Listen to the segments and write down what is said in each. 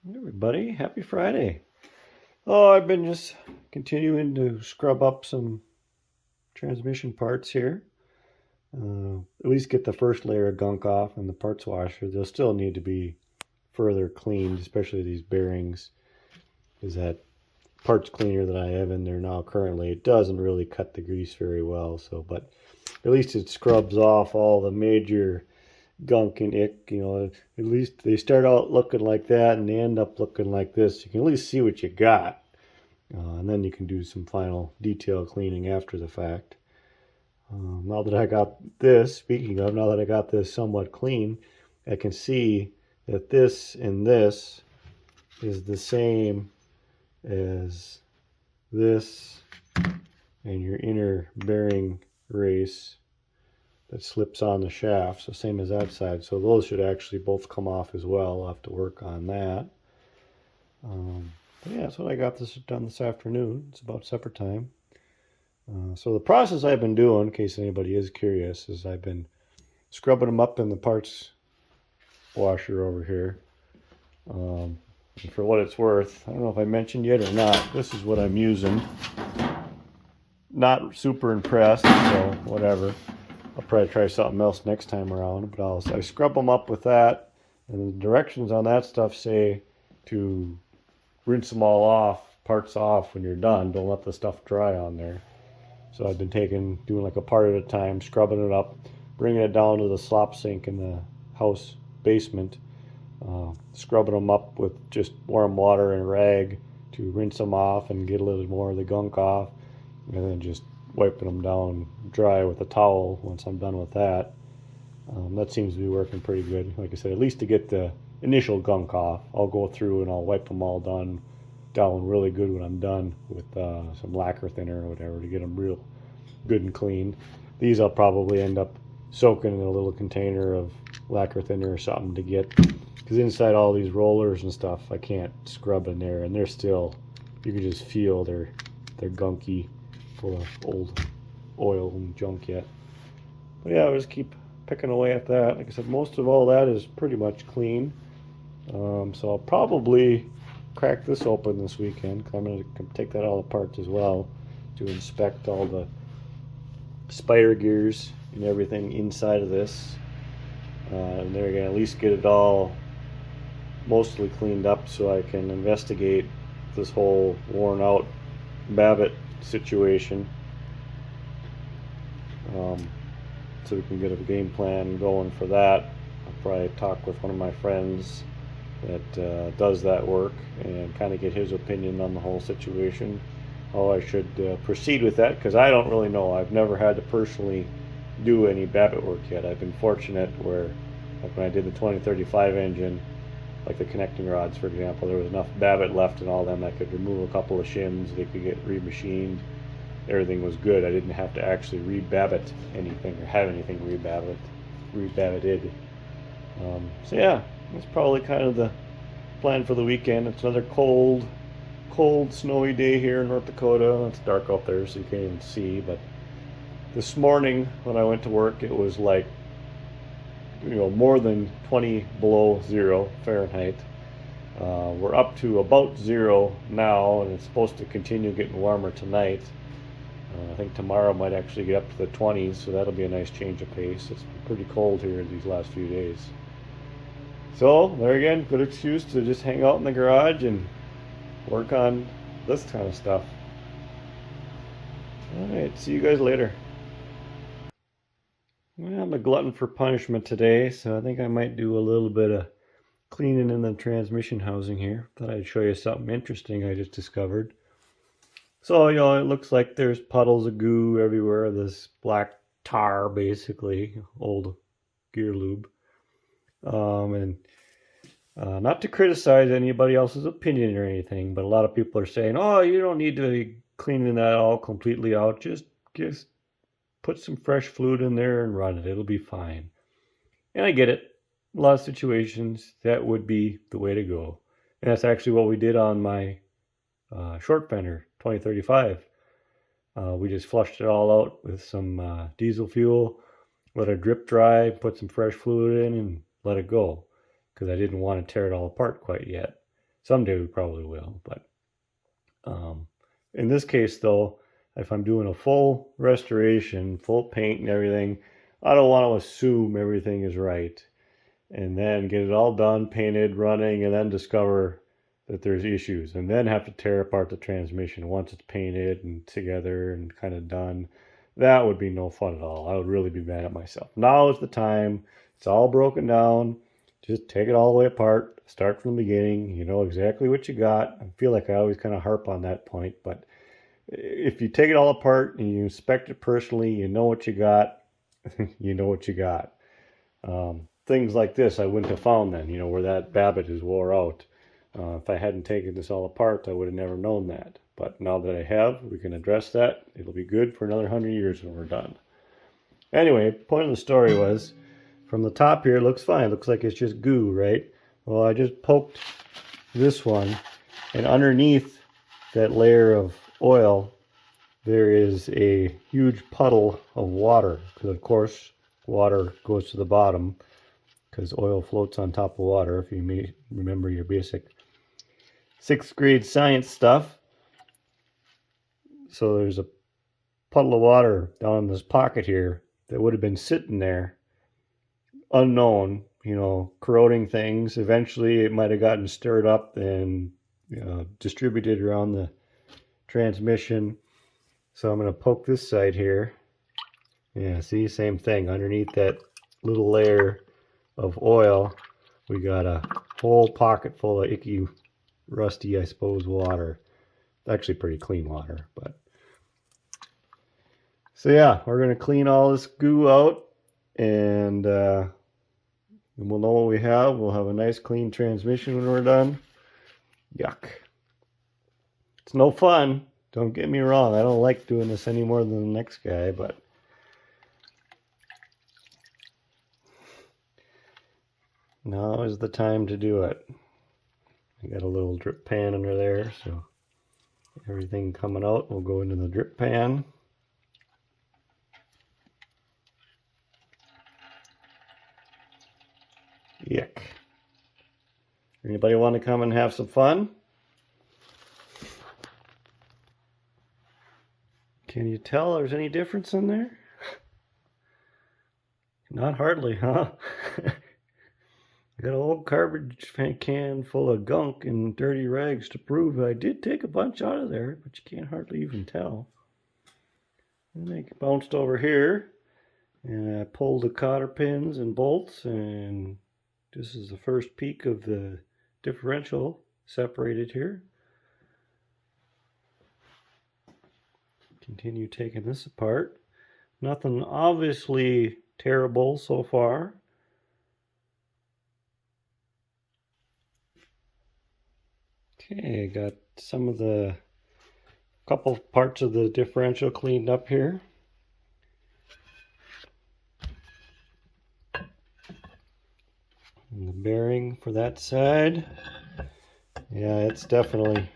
Hey, everybody, happy Friday. Oh, I've been just continuing to scrub up some transmission parts here. At least get the first layer of gunk off in the parts washer. They'll still need to be further cleaned, especially these bearings. Is that parts cleaner that I have in there now currently, it doesn't really cut the grease very well. So, but at least it scrubs off all the major gunk and ick. At least they start out looking like that and they end up looking like this. You can at least see what you got. And then you can do some final detail cleaning after the fact. Now that I got this, speaking of, now that I got this somewhat clean, I can see that this and this is the same as this and your inner bearing race that slips on the shaft. So same as that side. So those should actually both come off as well. I'll have to work on that. But yeah, that's what I got this done this afternoon. It's about supper time. So the process I've been doing, in case anybody is curious, is I've been scrubbing them up in the parts washer over here. And for what it's worth, I don't know if I mentioned yet or not, this is what I'm using. Not super impressed, so whatever. I'll probably try something else next time around, but I scrub them up with that, and the directions on that stuff say to rinse them all off, parts off when you're done. Don't let the stuff dry on there. So I've been doing like a part at a time, scrubbing it up, bringing it down to the slop sink in the house basement, scrubbing them up with just warm water and a rag to rinse them off and get a little more of the gunk off, and then just wiping them down dry with a towel once I'm done with that. That seems to be working pretty good. Like I said, at least to get the initial gunk off. I'll go through and I'll wipe them all down really good when I'm done with some lacquer thinner or whatever to get them real good and clean. These I'll probably end up soaking in a little container of lacquer thinner or something to get, because inside all these rollers and stuff I can't scrub in there, and they're still, you can just feel they're gunky, full of old oil and junk yet. But yeah, I'll just keep picking away at that. Like I said, most of all that is pretty much clean. So I'll probably crack this open this weekend, because I'm going to take that all apart as well to inspect all the spider gears and everything inside of this. And they're going to at least get it all mostly cleaned up so I can investigate this whole worn out Babbitt situation. So we can get a game plan going for that. I'll probably talk with one of my friends that does that work and kind of get his opinion on the whole situation, how I should proceed with that, because I don't really know. I've never had to personally do any Babbitt work yet. I've been fortunate where, like when I did the 2035 engine, like the connecting rods for example, there was enough Babbitt left in all of them I could remove a couple of shims, they could get remachined, everything was good. I didn't have to actually re-Babbitt anything or have anything re-Babbitted. So yeah, that's probably kind of the plan for the weekend. It's another cold, snowy day here in North Dakota. It's dark out there, so you can't even see. But this morning when I went to work, it was like, more than 20 below zero Fahrenheit. We're up to about zero now, and it's supposed to continue getting warmer tonight. I think tomorrow might actually get up to the 20s, so that'll be a nice change of pace. It's pretty cold here these last few days. So, there again, good excuse to just hang out in the garage and work on this kind of stuff. Alright, see you guys later. Well, I'm a glutton for punishment today, so I think I might do a little bit of cleaning in the transmission housing here. Thought I'd show you something interesting I just discovered. So, it looks like there's puddles of goo everywhere, this black tar, basically, old gear lube. And not to criticize anybody else's opinion or anything, but a lot of people are saying, oh, you don't need to be cleaning that all completely out. Just put some fresh fluid in there and run it. It'll be fine. And I get it. A lot of situations, that would be the way to go. And that's actually what we did on my short fender 2035. We just flushed it all out with some diesel fuel, let it drip dry, put some fresh fluid in, and let it go, because I didn't want to tear it all apart quite yet. Someday we probably will, but in this case, though, if I'm doing a full restoration, full paint and everything, I don't want to assume everything is right and then get it all done, painted, running, and then discover that there's issues and then have to tear apart the transmission once it's painted and together and kind of done. That would be no fun at all. I would really be mad at myself. Now is the time. It's all broken down. Just take it all the way apart. Start from the beginning. You know exactly what you got. I feel like I always kind of harp on that point, but if you take it all apart and you inspect it personally, you know what you got. You know what you got. Things like this I wouldn't have found then, you know, where that Babbitt is wore out. If I hadn't taken this all apart, I would have never known that. But now that I have, we can address that. It'll be good for another 100 years when we're done. Anyway, point of the story was, from the top here, it looks fine. It looks like it's just goo, right? Well, I just poked this one, and underneath that layer of oil, there is a huge puddle of water. Because, of course, water goes to the bottom, because oil floats on top of water, if you may remember your basic 6th grade science stuff. So there's a puddle of water down in this pocket here that would have been sitting there unknown, you know, corroding things. Eventually it might have gotten stirred up and distributed around the transmission. So I'm going to poke this side here. Yeah, see, same thing. Underneath that little layer of oil, we got a whole pocket full of icky, rusty, I suppose, water. Actually pretty clean water, but so yeah, we're going to clean all this goo out, and we'll know what we have. We'll have a nice clean transmission when we're done. Yuck. It's no fun. Don't get me wrong. I don't like doing this any more than the next guy, but now is the time to do it. I got a little drip pan under there, so everything coming out will go into the drip pan. Yuck. Anybody want to come and have some fun? Can you tell there's any difference in there? Not hardly, huh? I got an old garbage can full of gunk and dirty rags to prove I did take a bunch out of there, but you can't hardly even tell. And they bounced over here, and I pulled the cotter pins and bolts, and this is the first peek of the differential separated here. Continue taking this apart. Nothing obviously terrible so far. Okay, got some of the couple parts of the differential cleaned up here. And the bearing for that side. Yeah, it's definitely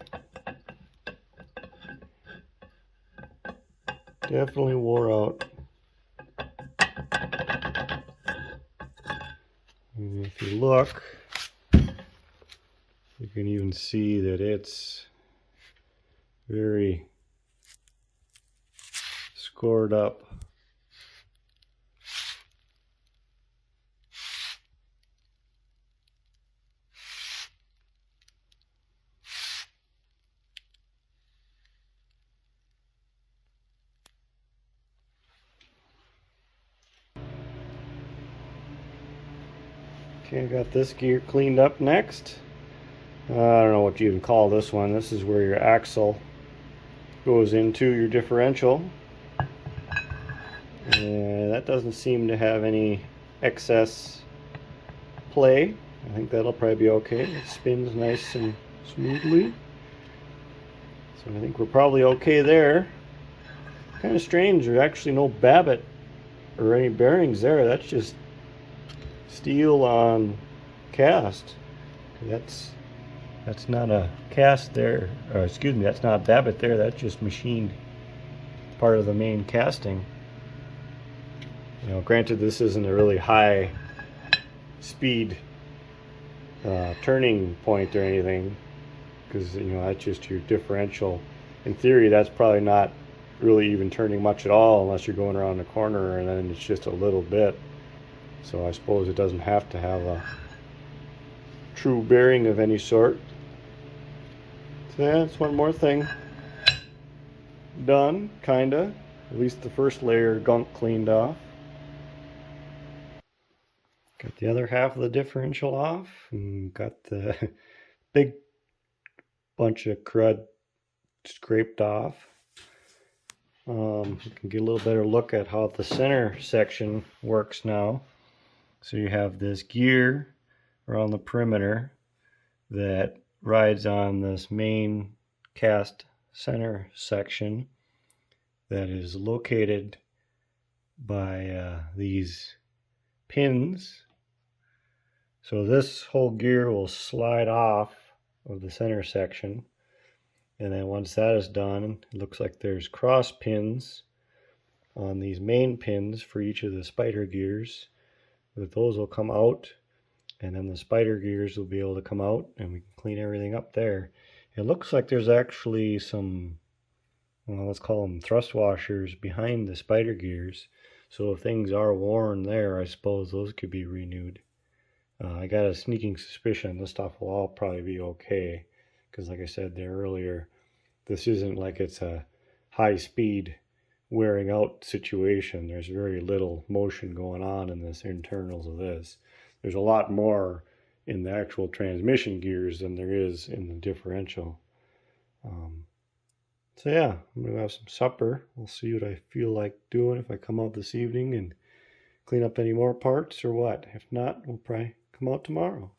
wore out. And if you look, you can even see that it's very scored up. Okay, I got this gear cleaned up next. I don't know what you even call this one. This is where your axle goes into your differential. And that doesn't seem to have any excess play. I think that'll probably be okay. It spins nice and smoothly. So I think we're probably okay there. Kind of strange, there's actually no Babbitt or any bearings there. That's just steel on cast. That's not a cast there, or excuse me, that's not Babbitt there. That's just machined part of the main casting. You know, granted, this isn't a really high speed turning point or anything, because that's just your differential. In theory, that's probably not really even turning much at all unless you're going around the corner, and then it's just a little bit. So I suppose it doesn't have to have a true bearing of any sort. So yeah, it's one more thing done, kinda. At least the first layer of gunk cleaned off. Got the other half of the differential off, and got the big bunch of crud scraped off. You can get a little better look at how the center section works now. So you have this gear around the perimeter that rides on this main cast center section that is located by these pins. So this whole gear will slide off of the center section, and then once that is done, it looks like there's cross pins on these main pins for each of the spider gears. But those will come out, and then the spider gears will be able to come out, and we can clean everything up there. It looks like there's actually some, well, let's call them thrust washers behind the spider gears. So if things are worn there, I suppose those could be renewed. I got a sneaking suspicion this stuff will all probably be okay, because like I said there earlier, this isn't like it's a high speed wearing out situation. There's very little motion going on in this internals of this. There's a lot more in the actual transmission gears than there is in the differential. So yeah, I'm gonna have some supper. We'll see what I feel like doing, if I come out this evening and clean up any more parts or what. If not, we'll probably come out tomorrow.